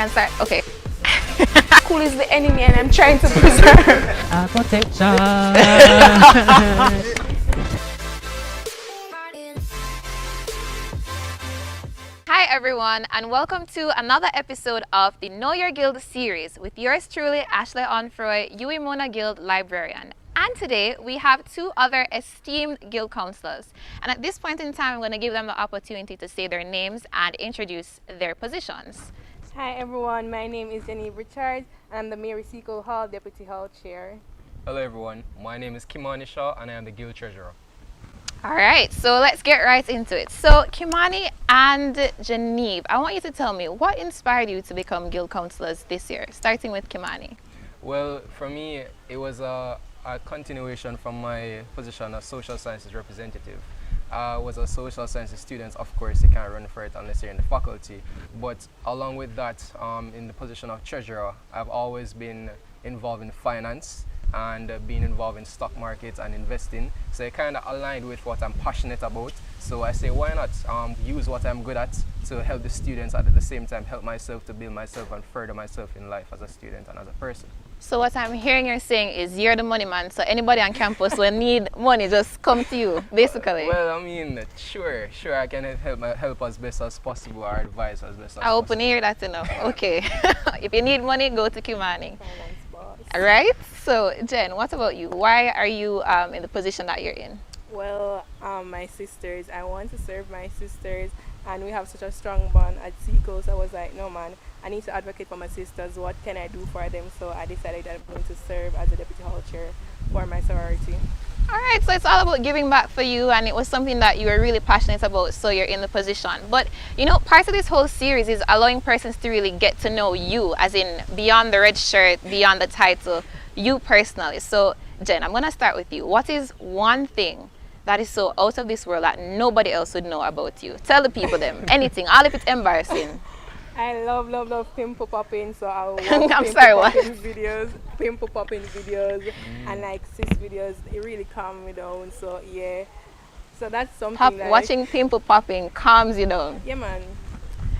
can start. Okay. Cool is the enemy and I'm trying to preserve. Protection. Hi everyone, and welcome to another episode of the Know Your Guild series with yours truly, Ashleigh Onfroy, UWI Guild Librarian. And today we have two other esteemed Guild Councillors. And at this point in time, I'm going to give them the opportunity to say their names and introduce their positions. Hi everyone, my name is Jenieve and I'm the Mayor Seacole Hall Deputy Hall Chair. Hello everyone, my name is Kymani and I am the Guild Treasurer. All right, so let's get right into it. So Kymani and Jenieve, I want you to tell me what inspired you to become Guild Councillors this year, starting with Kymani. Well, for me, it was a continuation from my position as social sciences representative. I was a social sciences student. Of course, you can't run for it unless you're in the faculty. But along with that, in the position of treasurer, I've always been involved in finance and being involved in stock markets and investing. So it kind of aligned with what I'm passionate about. So I say, why not use what I'm good at to help the students and at the same time help myself to build myself and further myself in life as a student and as a person. So what I'm hearing you're saying is you're the money man, so anybody on campus will need money, just come to you, basically. Well, I mean, sure, I can help as best as possible or advise as best as possible. I open hear that enough. Okay. If you need money, go to Kymani. Finance boss. All right. So Jen, what about you? Why are you in the position that you're in? Well, my sisters, I want to serve my sisters and we have such a strong bond at Seacole, so I was like, no man, I need to advocate for my sisters. What can I do for them? So I decided that I'm going to serve as a deputy hall chair for my sorority. All right, so it's all about giving back for you, and it was something that you were really passionate about, so you're in the position. But you know, part of this whole series is allowing persons to really get to know you, as in beyond the red shirt, beyond the title, you personally. So Jen, I'm going to start with you. What is one thing that is so out of this world that nobody else would know about you? Tell the people them anything, all if it's embarrassing. I love pimple popping, so I'll watch pimple popping videos and like cis videos. It really calms me down. So yeah, so that's something. Watching pimple popping calms you down. Yeah, man,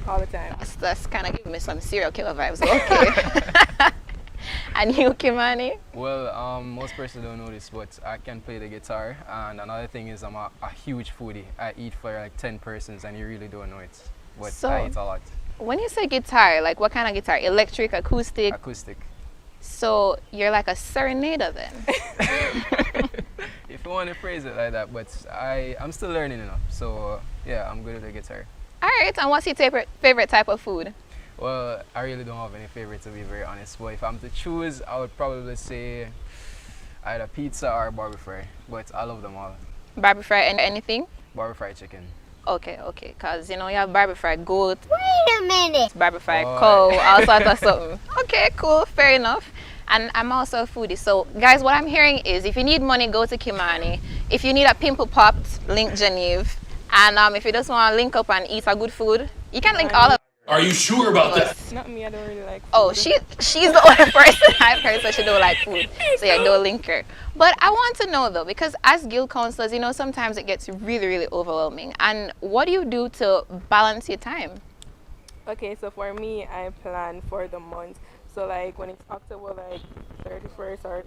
all the time. That's kind of giving me some serial killer vibes. Okay. And you, Kymani? Well, most persons don't know this, but I can play the guitar. And another thing is I'm a huge foodie. I eat for like 10 persons, and you really don't know it, but so, I eat a lot. When you say guitar, like what kind of guitar? Electric, acoustic? Acoustic. So you're like a serenader then? If you want to phrase it like that, but I'm still learning enough. So yeah, I'm good at the guitar. All right, and what's your favorite type of food? Well, I really don't have any favorite, to be very honest. But if I'm to choose, I would probably say either pizza or barbecue fry. But I love them all. Barbecue fry and anything? Barbecue fried chicken. Okay, because you know you have barbecue fry goat. Wait a minute. Barbecue fry cow, all sorts of something. Okay, cool, fair enough. And I'm also a foodie. So guys, what I'm hearing is if you need money, go to Kymani. If you need a pimple popped, link Jenieve. And if you just want to link up and eat a good food, you can link all of. Are you sure about that? Not me, I don't really like food. Oh, she's the only person I've heard that she don't like food. So yeah, don't link her. But I want to know though, because as guild councillors, you know, sometimes it gets really overwhelming. And what do you do to balance your time? Okay, so for me, I plan for the month. So like when it's October, like 31st or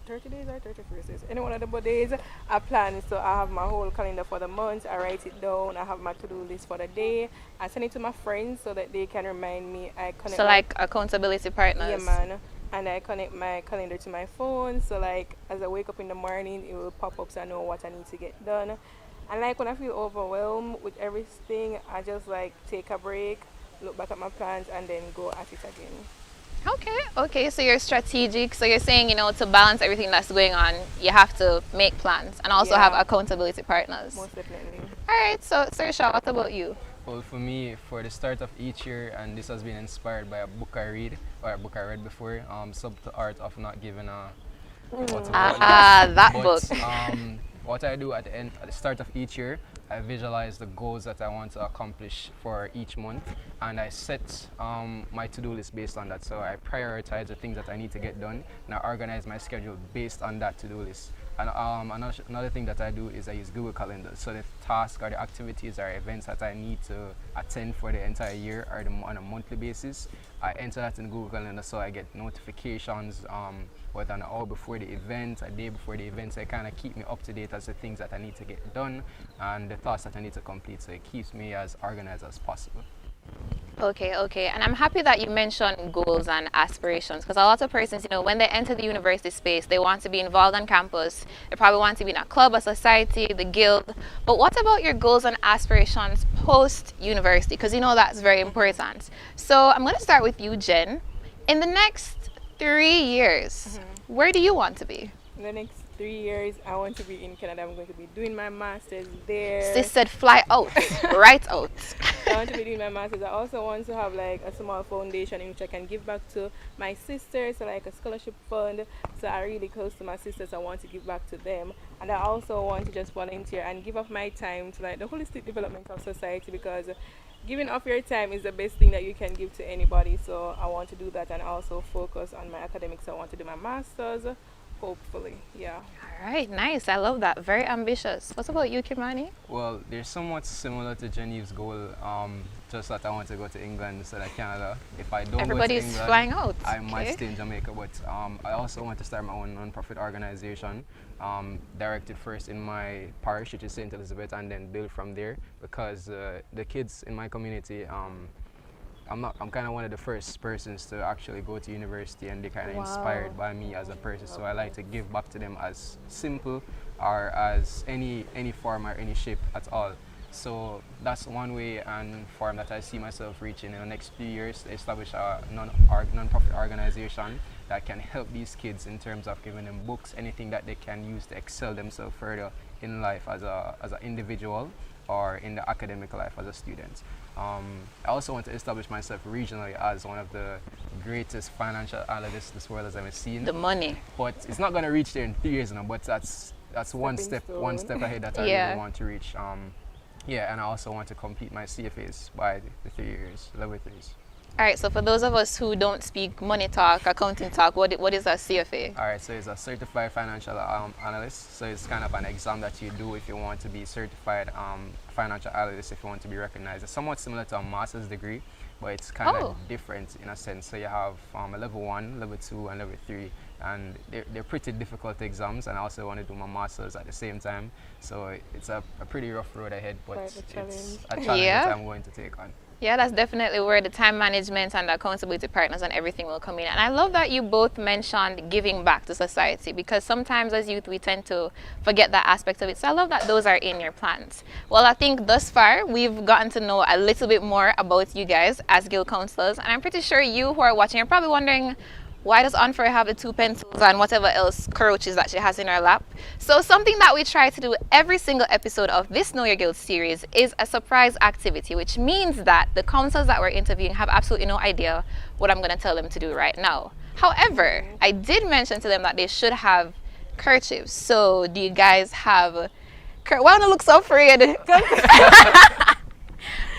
30 days or 31st days, any one of the days, I plan. So I have my whole calendar for the month. I write it down. I have my to-do list for the day. I send it to my friends so that they can remind me. I connect. So like accountability partners. Yeah, man. And I connect my calendar to my phone. So like as I wake up in the morning, it will pop up so I know what I need to get done. And like when I feel overwhelmed with everything, I just like take a break, look back at my plans, and then go at it again. Okay, so you're strategic. So you're saying, you know, to balance everything that's going on, you have to make plans and also have accountability partners. Most definitely. All right, so Saoirse, what about you? Well, for me, for the start of each year, and this has been inspired by a book I read, or a book I read before, Subtle Art of Not Giving a... that book. What I do at the start of each year, I visualize the goals that I want to accomplish for each month, and I set my to-do list based on that. So I prioritize the things that I need to get done, and I organize my schedule based on that to-do list. And another thing that I do is I use Google Calendar. So the tasks or the activities or events that I need to attend for the entire year or on a monthly basis, I enter that in Google Calendar so I get notifications whether an hour before the event, a day before the event. So it kind of keep me up to date as the things that I need to get done and the tasks that I need to complete. So it keeps me as organized as possible. Okay, okay. And I'm happy that you mentioned goals and aspirations, because a lot of persons, you know, when they enter the university space, they want to be involved on campus. They probably want to be in a club, a society, the guild. But what about your goals and aspirations post-university? Because you know that's very important. So I'm going to start with you, Jen. In the next 3 years, where do you want to be? In the next 3 years, I want to be in Canada. I'm going to be doing my master's there. Sis said fly out, right out. I want to be doing my master's. I also want to have like a small foundation in which I can give back to my sisters, so like a scholarship fund. So I'm really close to my sisters. I want to give back to them. And I also want to just volunteer and give up my time to like the holistic development of society, because giving up your time is the best thing that you can give to anybody. So I want to do that and also focus on my academics. So I want to do my master's. Hopefully, yeah. All right, nice. I love that. Very ambitious. What about you, Kymani? Well, they're somewhat similar to Geneve's goal, just that I want to go to England instead of Canada. If I don't Everybody's go to England, flying out. I might stay in Jamaica, but I also want to start my own non-profit organization, directed first in my parish, which is St. Elizabeth, and then build from there, because the kids in my community, I'm kind of one of the first persons to actually go to university, and they're kind of inspired by me as a person. So I like to give back to them as simple or as any form or any shape at all. So that's one way and form that I see myself reaching in the next few years, to establish a non-profit organization that can help these kids in terms of giving them books, anything that they can use to excel themselves further in life as an individual or in the academic life as a student. I also want to establish myself regionally as one of the greatest financial analysts this world has ever seen. The money. But it's not going to reach there in 3 years now, but that's one step ahead that I really want to reach. Yeah, and I also want to complete my CFAs by the 3 years, level 3s. All right, so for those of us who don't speak money talk, accounting talk, what is a CFA? All right, so it's a certified financial analyst. So it's kind of an exam that you do if you want to be certified financial analyst, if you want to be recognized. It's somewhat similar to a master's degree, but it's kind of different in a sense. So you have a level 1, level 2, and level 3. And they're pretty difficult exams, and I also want to do my master's at the same time. So it's a pretty rough road ahead, but it's a challenge that I'm going to take on. Yeah, that's definitely where the time management and the accountability partners and everything will come in. And I love that you both mentioned giving back to society, because sometimes as youth we tend to forget that aspect of it. So I love that those are in your plans. Well, I think thus far we've gotten to know a little bit more about you guys as Guild Councillors. And I'm pretty sure you who are watching are probably wondering, why does Onfroy have the 2 pencils and whatever else crouches that she has in her lap? So something that we try to do every single episode of this Know Your Guild series is a surprise activity, which means that the councillors that we're interviewing have absolutely no idea what I'm going to tell them to do right now. However, I did mention to them that they should have kerchiefs. So do you guys have... Why don't you look so afraid? Why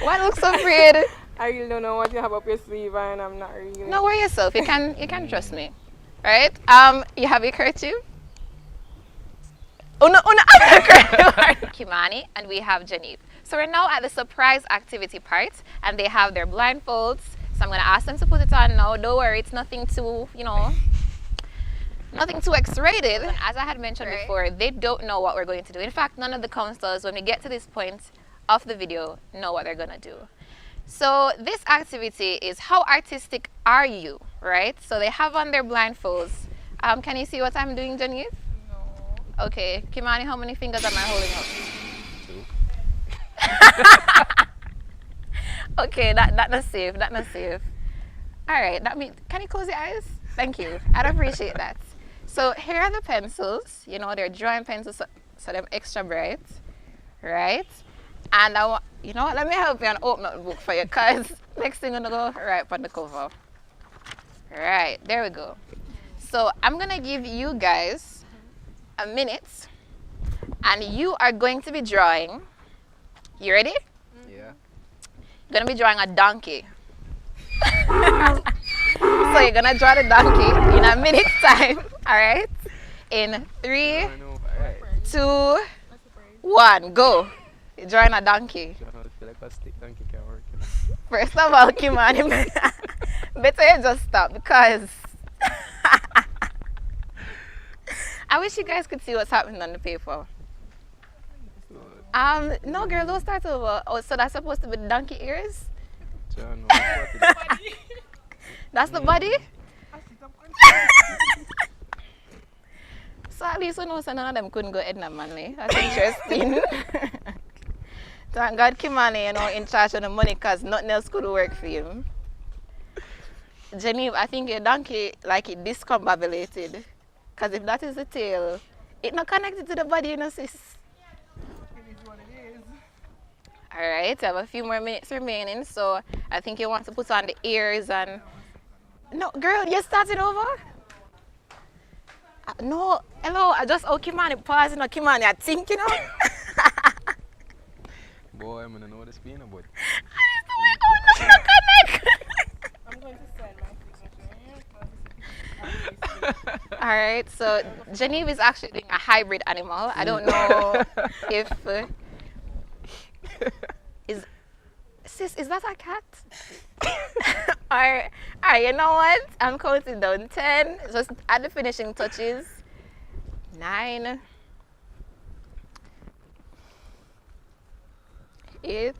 don't you look so afraid? I really don't know what you have up your sleeve, and I'm not really... No, worry yourself. You can trust me. Right? You have your kerchief? Oh no, Kymani, and we have Jenieve. So we're now at the surprise activity part, and they have their blindfolds. So I'm going to ask them to put it on now. Don't worry, it's nothing too, nothing too X-rated. And as I had mentioned before, they don't know what we're going to do. In fact, none of the councillors, when we get to this point of the video, know what they're going to do. So this activity is how artistic are you, right? So they have on their blindfolds. Can you see what I'm doing, Jenieve? No. Okay, Kymani, how many fingers am I holding up? 2. Okay, that not safe. All right, that means, can you close your eyes? Thank you. I'd appreciate that. So here are the pencils. They're drawing pencils, so they're extra bright, right? And you know what, let me help you and open up the book for you, because next thing I'm going to go right on the cover. Right, there we go. So I'm going to give you guys a minute, and you are going to be drawing. You ready? Yeah. You're going to be drawing a donkey. So you're going to draw the donkey in a minute's time, all right? In 3, 2, 1, go. You're drawing a donkey. I feel like a stick donkey can work. First of all, Kymani, better you just stop because I wish you guys could see what's happening on the paper. No, girl, don't start over. Oh, so that's supposed to be the donkey ears? That's the body? So at least we know so none of them couldn't go Edna Manley. That's interesting. Thank God Kymani, in charge of the money because nothing else could work for you. Jenieve, I think your donkey like it discombobulated. Because if that is the tail, it's not connected to the body, sis. It is what it is. Alright, I have a few more minutes remaining, so I think you want to put on the ears and... No, girl, you're starting over? No, hello, I just Kymani pausing on Kymani, I think, Boy, I'm gonna know what it's being about. I don't connect. I'm going to sign my signature. Alright, so Jenieve is actually doing a hybrid animal. I don't know if... Is that a cat? Alright, you know what? I'm counting down 10. Just add the finishing touches. 9. 8,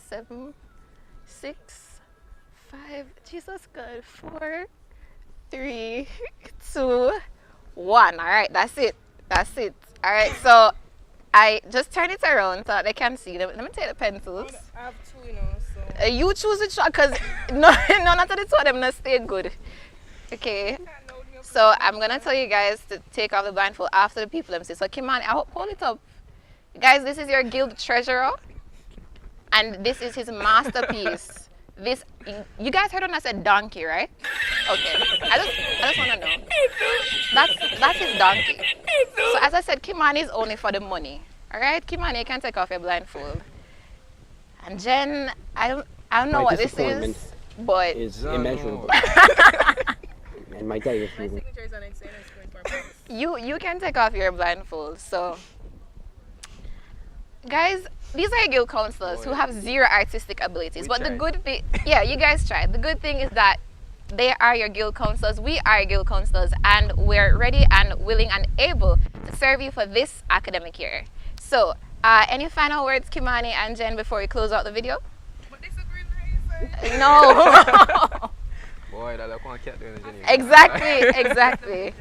7, 6, 5, Jesus God, 4, 3, 2, 1. Alright, that's it. Alright, so I just turn it around so that they can see them. Let me take the pencils. I have 2, so... You choose which one because none of the two of them not stay good. Okay. So I'm gonna tell you guys to take off the blindfold after the people them say. So Kymani, hold it up. Guys, this is your guild treasurer. And this is his masterpiece. This, you guys heard when I said donkey, right? Okay. I just want to know. That's his donkey. So as I said, Kymani is only for the money. All right, Kymani, you can take off your blindfold. And Jen, I don't know what this is, but it's immeasurable. And my day is My signature is on it, so it's going for a box. you can take off your blindfold. So, guys, these are your guild councillors who have zero artistic abilities. But the good thing, yeah, you guys tried. The good thing is that they are your guild councillors. We are your guild councillors, and we're ready and willing and able to serve you for this academic year. So, any final words, Kymani and Jen, before we close out the video? But this is green. No. Boy, that look one cat doing the Jenieve. Exactly.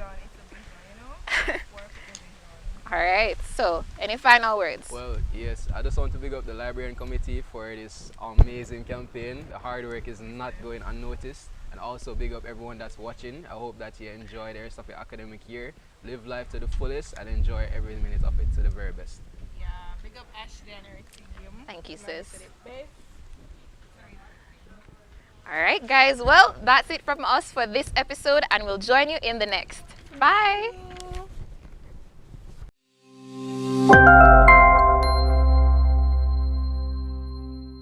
All right. So, any final words? Well, yes, I just want to big up the Librarian Committee for this amazing campaign. The hard work is not going unnoticed. And also big up everyone that's watching. I hope that you enjoy the rest of your academic year. Live life to the fullest and enjoy every minute of it to the very best. Yeah, big up Ashleigh and her team. Thank you, sis. All right, guys. Well, that's it from us for this episode, and we'll join you in the next. Bye.